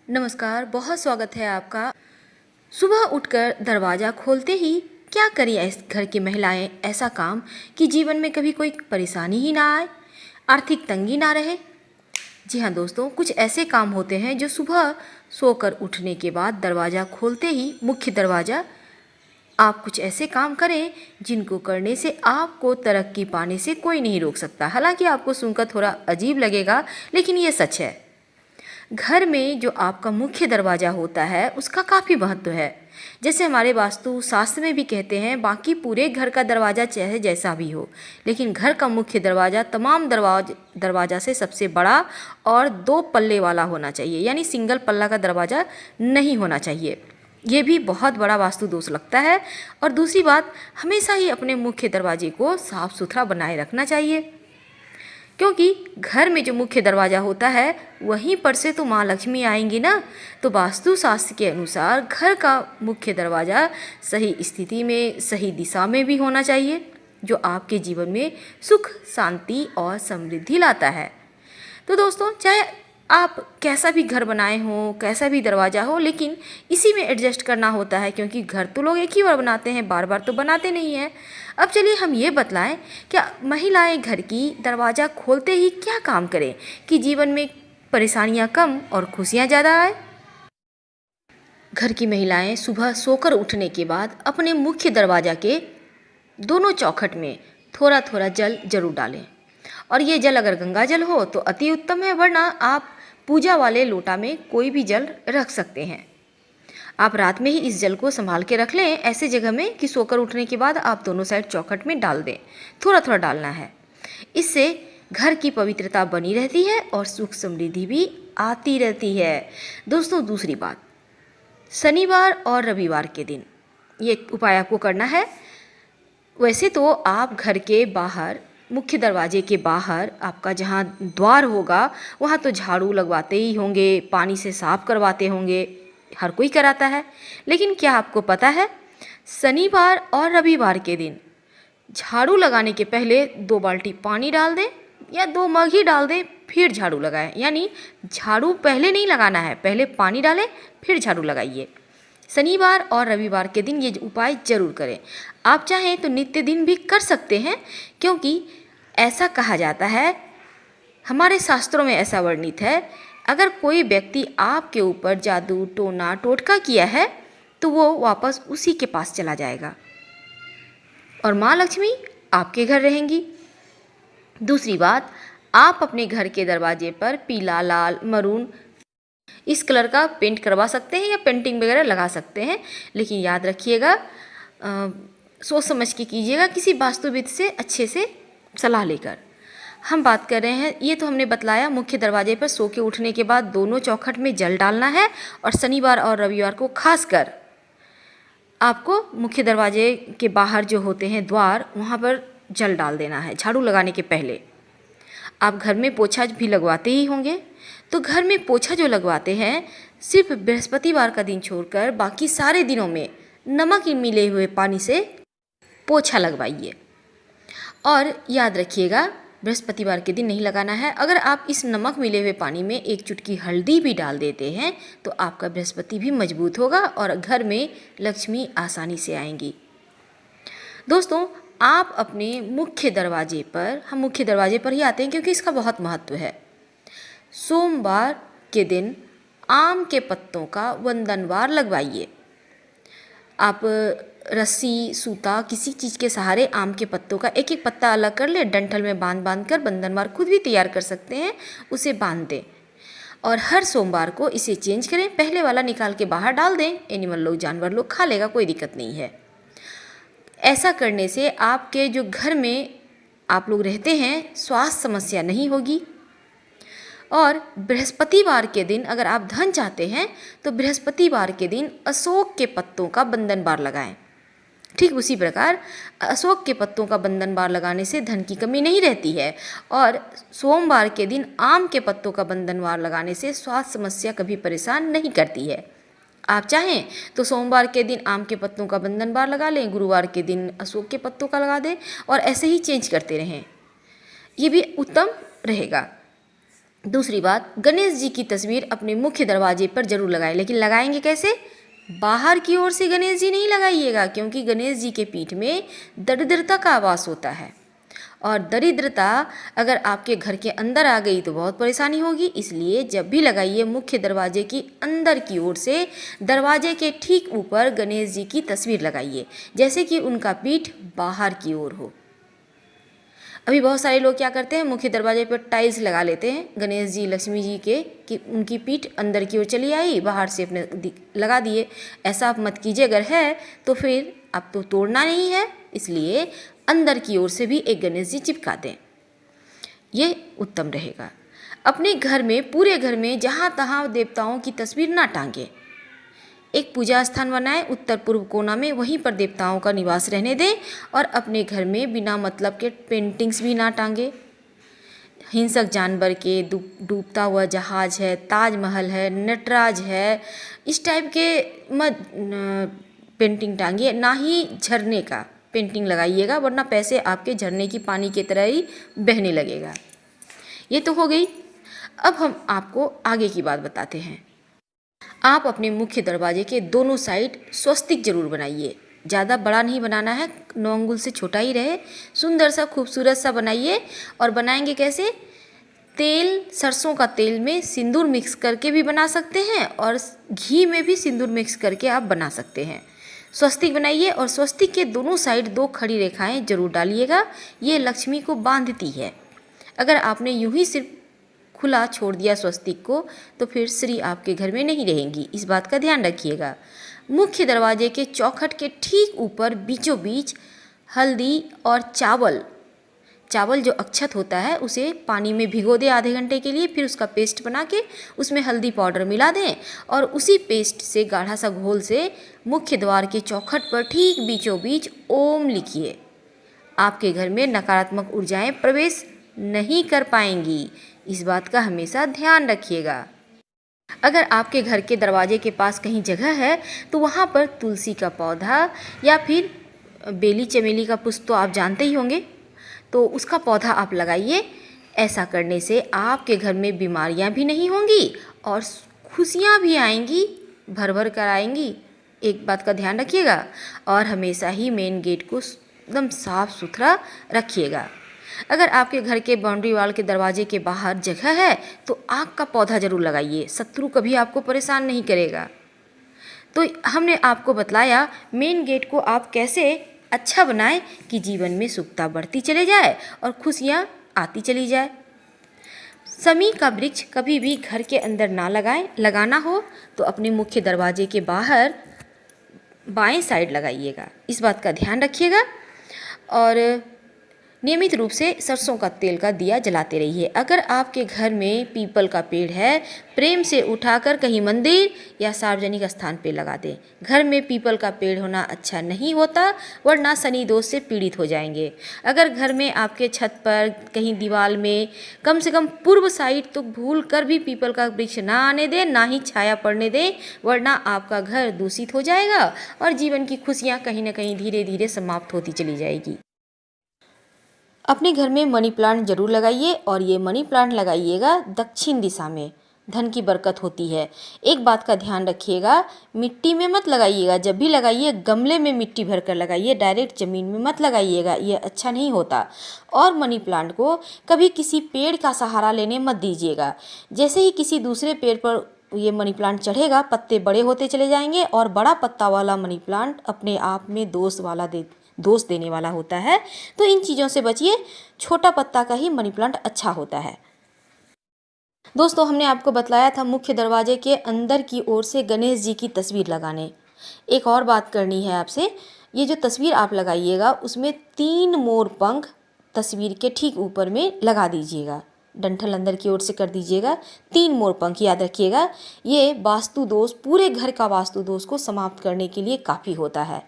नमस्कार, बहुत स्वागत है आपका। सुबह उठकर दरवाज़ा खोलते ही क्या करें इस घर की महिलाएं ऐसा काम कि जीवन में कभी कोई परेशानी ही ना आए, आर्थिक तंगी ना रहे। जी हाँ दोस्तों, कुछ ऐसे काम होते हैं जो सुबह सोकर उठने के बाद दरवाज़ा खोलते ही मुख्य दरवाज़ा आप कुछ ऐसे काम करें जिनको करने से आपको तरक्की पाने से कोई नहीं रोक सकता। हालांकि आपको सुनकर थोड़ा अजीब लगेगा, लेकिन ये सच है। घर में जो आपका मुख्य दरवाज़ा होता है उसका काफ़ी महत्व है। जैसे हमारे वास्तु शास्त्र में भी कहते हैं, बाकी पूरे घर का दरवाज़ा चाहे जैसा भी हो, लेकिन घर का मुख्य दरवाज़ा तमाम दरवाज़ा से सबसे बड़ा और 2 पल्ले वाला होना चाहिए, यानी सिंगल पल्ला का दरवाज़ा नहीं होना चाहिए। ये भी बहुत बड़ा वास्तु दोष लगता है। और दूसरी बात, हमेशा ही अपने मुख्य दरवाजे को साफ सुथरा बनाए रखना चाहिए, क्योंकि घर में जो मुख्य दरवाज़ा होता है वहीं पर से तो माँ लक्ष्मी आएंगी ना। तो वास्तु शास्त्र के अनुसार घर का मुख्य दरवाज़ा सही स्थिति में, सही दिशा में भी होना चाहिए, जो आपके जीवन में सुख, शांति और समृद्धि लाता है। तो दोस्तों, चाहे आप कैसा भी घर बनाए हों, कैसा भी दरवाज़ा हो, लेकिन इसी में एडजस्ट करना होता है, क्योंकि घर तो लोग एक ही बार बनाते हैं, बार बार तो बनाते नहीं हैं। अब चलिए हम ये बतलाएं, क्या महिलाएं घर की दरवाज़ा खोलते ही क्या काम करें कि जीवन में परेशानियां कम और खुशियां ज़्यादा आए। घर की महिलाएं सुबह सोकर उठने के बाद अपने मुख्य दरवाज़ा के दोनों चौखट में थोड़ा थोड़ा जल जरूर डालें। और ये जल अगर गंगा जल हो तो अति उत्तम है, वरना आप पूजा वाले लोटा में कोई भी जल रख सकते हैं। आप रात में ही इस जल को संभाल के रख लें ऐसे जगह में कि सोकर उठने के बाद आप दोनों साइड चौखट में डाल दें। थोड़ा थोड़ा डालना है। इससे घर की पवित्रता बनी रहती है और सुख समृद्धि भी आती रहती है। दोस्तों, दूसरी बात, शनिवार और रविवार के दिन ये उपाय आपको करना है। वैसे तो आप घर के बाहर, मुख्य दरवाजे के बाहर आपका जहाँ द्वार होगा वहाँ तो झाड़ू लगवाते ही होंगे, पानी से साफ करवाते होंगे, हर कोई कराता है। लेकिन क्या आपको पता है, शनिवार और रविवार के दिन झाड़ू लगाने के पहले 2 बाल्टी पानी डाल दें या 2 मग ही डाल दें, फिर झाड़ू लगाएं। यानी झाड़ू पहले नहीं लगाना है, पहले पानी डालें फिर झाड़ू लगाइए। शनिवार और रविवार के दिन ये उपाय जरूर करें। आप चाहें तो नित्य दिन भी कर सकते हैं, क्योंकि ऐसा कहा जाता है, हमारे शास्त्रों में ऐसा वर्णित है, अगर कोई व्यक्ति आपके ऊपर जादू, टोना, टोटका किया है तो वो वापस उसी के पास चला जाएगा और माँ लक्ष्मी आपके घर रहेंगी। दूसरी बात, आप अपने घर के दरवाजे पर पीला, लाल, मरून इस कलर का पेंट करवा सकते हैं या पेंटिंग वगैरह लगा सकते हैं। लेकिन याद रखिएगा, सोच समझ के कीजिएगा, किसी वास्तुविद से अच्छे से सलाह लेकर। हम बात कर रहे हैं, ये तो हमने बतलाया, मुख्य दरवाजे पर सो के उठने के बाद दोनों चौखट में जल डालना है। और शनिवार और रविवार को खासकर आपको मुख्य दरवाजे के बाहर जो होते हैं द्वार, वहाँ पर जल डाल देना है झाड़ू लगाने के पहले। आप घर में पोछा भी लगवाते ही होंगे, तो घर में पोछा जो लगवाते हैं, सिर्फ बृहस्पतिवार का दिन छोड़कर बाकी सारे दिनों में नमक मिले हुए पानी से पोछा लगवाइए। और याद रखिएगा, बृहस्पतिवार के दिन नहीं लगाना है। अगर आप इस नमक मिले हुए पानी में 1 चुटकी हल्दी भी डाल देते हैं तो आपका बृहस्पति भी मजबूत होगा और घर में लक्ष्मी आसानी से आएंगी। दोस्तों, आप अपने मुख्य दरवाजे पर, हम मुख्य दरवाजे पर ही आते हैं क्योंकि इसका बहुत महत्व है, सोमवार के दिन आम के पत्तों का वंदनवार लगवाइए। आप रस्सी, सूता, किसी चीज़ के सहारे आम के पत्तों का एक एक पत्ता अलग कर ले, डंठल में बांध कर बंधनवार खुद भी तैयार कर सकते हैं, उसे बांध दें और हर सोमवार को इसे चेंज करें। पहले वाला निकाल के बाहर डाल दें, एनिमल लोग, जानवर लोग खा लेगा, कोई दिक्कत नहीं है। ऐसा करने से आपके जो घर में आप लोग रहते हैं स्वास्थ्य समस्या नहीं होगी। और बृहस्पतिवार के दिन अगर आप धन चाहते हैं तो बृहस्पतिवार के दिन अशोक के पत्तों का बंधनवार लगाएं। ठीक उसी प्रकार अशोक के पत्तों का बंधनवार लगाने से धन की कमी नहीं रहती है। और सोमवार के दिन आम के पत्तों का बंधनवार लगाने से स्वास्थ्य समस्या कभी परेशान नहीं करती है। आप चाहें तो सोमवार के दिन आम के पत्तों का बंधनवार लगा लें, गुरुवार के दिन अशोक के पत्तों का लगा दें और ऐसे ही चेंज करते रहें, ये भी उत्तम रहेगा। दूसरी बात, गणेश जी की तस्वीर अपने मुख्य दरवाजे पर जरूर लगाएं, लेकिन लगाएंगे कैसे? बाहर की ओर से गणेश जी नहीं लगाइएगा, क्योंकि गणेश जी के पीठ में दरिद्रता का वास होता है और दरिद्रता अगर आपके घर के अंदर आ गई तो बहुत परेशानी होगी। इसलिए जब भी लगाइए मुख्य दरवाजे की अंदर की ओर से, दरवाजे के ठीक ऊपर गणेश जी की तस्वीर लगाइए, जैसे कि उनका पीठ बाहर की ओर हो। अभी बहुत सारे लोग क्या करते हैं, मुख्य दरवाजे पर टाइल्स लगा लेते हैं गणेश जी लक्ष्मी जी के, कि उनकी पीठ अंदर की ओर चली आई, बाहर से अपने लगा दिए। ऐसा आप मत कीजिए। अगर है तो फिर आप तो तोड़ना नहीं है, इसलिए अंदर की ओर से भी एक गणेश जी चिपका दें, ये उत्तम रहेगा। अपने घर में, पूरे घर में जहाँ तहाँ देवताओं की तस्वीर ना टांगे। एक पूजा स्थान बनाएं उत्तर पूर्व कोना में, वहीं पर देवताओं का निवास रहने दें और अपने घर में बिना मतलब के पेंटिंग्स भी ना टांगे। हिंसक जानवर के, डूबता हुआ जहाज है, ताजमहल है, नटराज है, इस टाइप के मत पेंटिंग टांगिए। ना ही झरने का पेंटिंग लगाइएगा, वरना पैसे आपके झरने की पानी की तरह ही बहने लगेगा। ये तो हो गई। अब हम आपको आगे की बात बताते हैं। आप अपने मुख्य दरवाजे के दोनों साइड स्वस्तिक जरूर बनाइए। ज़्यादा बड़ा नहीं बनाना है, 9 अंगुल से छोटा ही रहे, सुंदर सा खूबसूरत सा बनाइए। और बनाएंगे कैसे? तेल, सरसों का तेल में सिंदूर मिक्स करके भी बना सकते हैं और घी में भी सिंदूर मिक्स करके आप बना सकते हैं। स्वस्तिक बनाइए और स्वस्तिक के दोनों साइड 2 खड़ी रेखाएं जरूर डालिएगा, ये लक्ष्मी को बांधती है। अगर आपने यूं ही सिर्फ खुला छोड़ दिया स्वस्तिक को तो फिर श्री आपके घर में नहीं रहेंगी, इस बात का ध्यान रखिएगा। मुख्य दरवाजे के चौखट के ठीक ऊपर बीचों बीच हल्दी और चावल जो अक्षत होता है उसे पानी में भिगो दें आधे घंटे के लिए, फिर उसका पेस्ट बना के उसमें हल्दी पाउडर मिला दें और उसी पेस्ट से गाढ़ा सा घोल से मुख्य द्वार के चौखट पर ठीक बीचों बीच ओम लिखिए। आपके घर में नकारात्मक ऊर्जाएं प्रवेश नहीं कर पाएंगी, इस बात का हमेशा ध्यान रखिएगा। अगर आपके घर के दरवाजे के पास कहीं जगह है तो वहाँ पर तुलसी का पौधा या फिर बेली चमेली का पुष्प तो आप जानते ही होंगे, तो उसका पौधा आप लगाइए। ऐसा करने से आपके घर में बीमारियाँ भी नहीं होंगी और खुशियाँ भी आएंगी, भर भर कर आएंगी। एक बात का ध्यान रखिएगा और हमेशा ही मेन गेट को एकदम साफ सुथरा रखिएगा। अगर आपके घर के बाउंड्री वाल के दरवाजे के बाहर जगह है तो आग का पौधा जरूर लगाइए, शत्रु कभी आपको परेशान नहीं करेगा। तो हमने आपको बतलाया मेन गेट को आप कैसे अच्छा बनाएं कि जीवन में सुखता बढ़ती चले जाए और खुशियाँ आती चली जाए। समी का वृक्ष कभी भी घर के अंदर ना लगाएं, लगाना हो तो अपने मुख्य दरवाजे के बाहर बाएं साइड लगाइएगा, इस बात का ध्यान रखिएगा। और नियमित रूप से सरसों का तेल का दिया जलाते रहिए। अगर आपके घर में पीपल का पेड़ है, प्रेम से उठाकर कहीं मंदिर या सार्वजनिक स्थान पर लगा दें। घर में पीपल का पेड़ होना अच्छा नहीं होता, वरना शनि दोष से पीड़ित हो जाएंगे। अगर घर में आपके छत पर कहीं दीवार में कम से कम पूर्व साइड तो भूल कर भी पीपल का वृक्ष ना आने दें, ना ही छाया पड़ने दें, वरना आपका घर दूषित हो जाएगा और जीवन की खुशियाँ कहीं ना कहीं धीरे धीरे समाप्त होती चली जाएगी। अपने घर में मनी प्लांट जरूर लगाइए और ये मनी प्लांट लगाइएगा दक्षिण दिशा में, धन की बरकत होती है। एक बात का ध्यान रखिएगा, मिट्टी में मत लगाइएगा, जब भी लगाइए गमले में मिट्टी भरकर लगाइए, डायरेक्ट ज़मीन में मत लगाइएगा, ये अच्छा नहीं होता। और मनी प्लांट को कभी किसी पेड़ का सहारा लेने मत दीजिएगा। जैसे ही किसी दूसरे पेड़ पर ये मनी प्लांट चढ़ेगा, पत्ते बड़े होते चले जाएंगे और बड़ा पत्ता वाला मनी प्लांट अपने आप में दोष देने वाला होता है। तो इन चीज़ों से बचिए, छोटा पत्ता का ही मनी प्लांट अच्छा होता है। दोस्तों, हमने आपको बतलाया था मुख्य दरवाजे के अंदर की ओर से गणेश जी की तस्वीर लगाने। एक और बात करनी है आपसे, ये जो तस्वीर आप लगाइएगा उसमें 3 मोर पंख तस्वीर के ठीक ऊपर में लगा दीजिएगा, डंठल अंदर की ओर से कर दीजिएगा। 3 मोर पंख याद रखिएगा, ये वास्तु दोष, पूरे घर का वास्तु दोष को समाप्त करने के लिए काफ़ी होता है।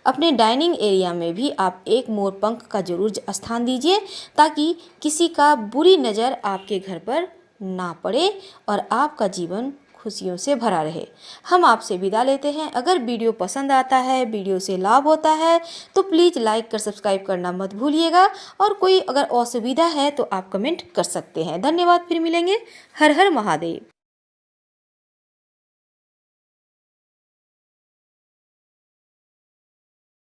अपने डाइनिंग एरिया में भी आप 1 मोर पंख का जरूर स्थान दीजिए, ताकि किसी का बुरी नज़र आपके घर पर ना पड़े और आपका जीवन खुशियों से भरा रहे। हम आपसे विदा लेते हैं। अगर वीडियो पसंद आता है, वीडियो से लाभ होता है तो प्लीज़ लाइक कर सब्सक्राइब करना मत भूलिएगा, और कोई अगर असुविधा है तो आप कमेंट कर सकते हैं। धन्यवाद, फिर मिलेंगे। हर हर महादेव।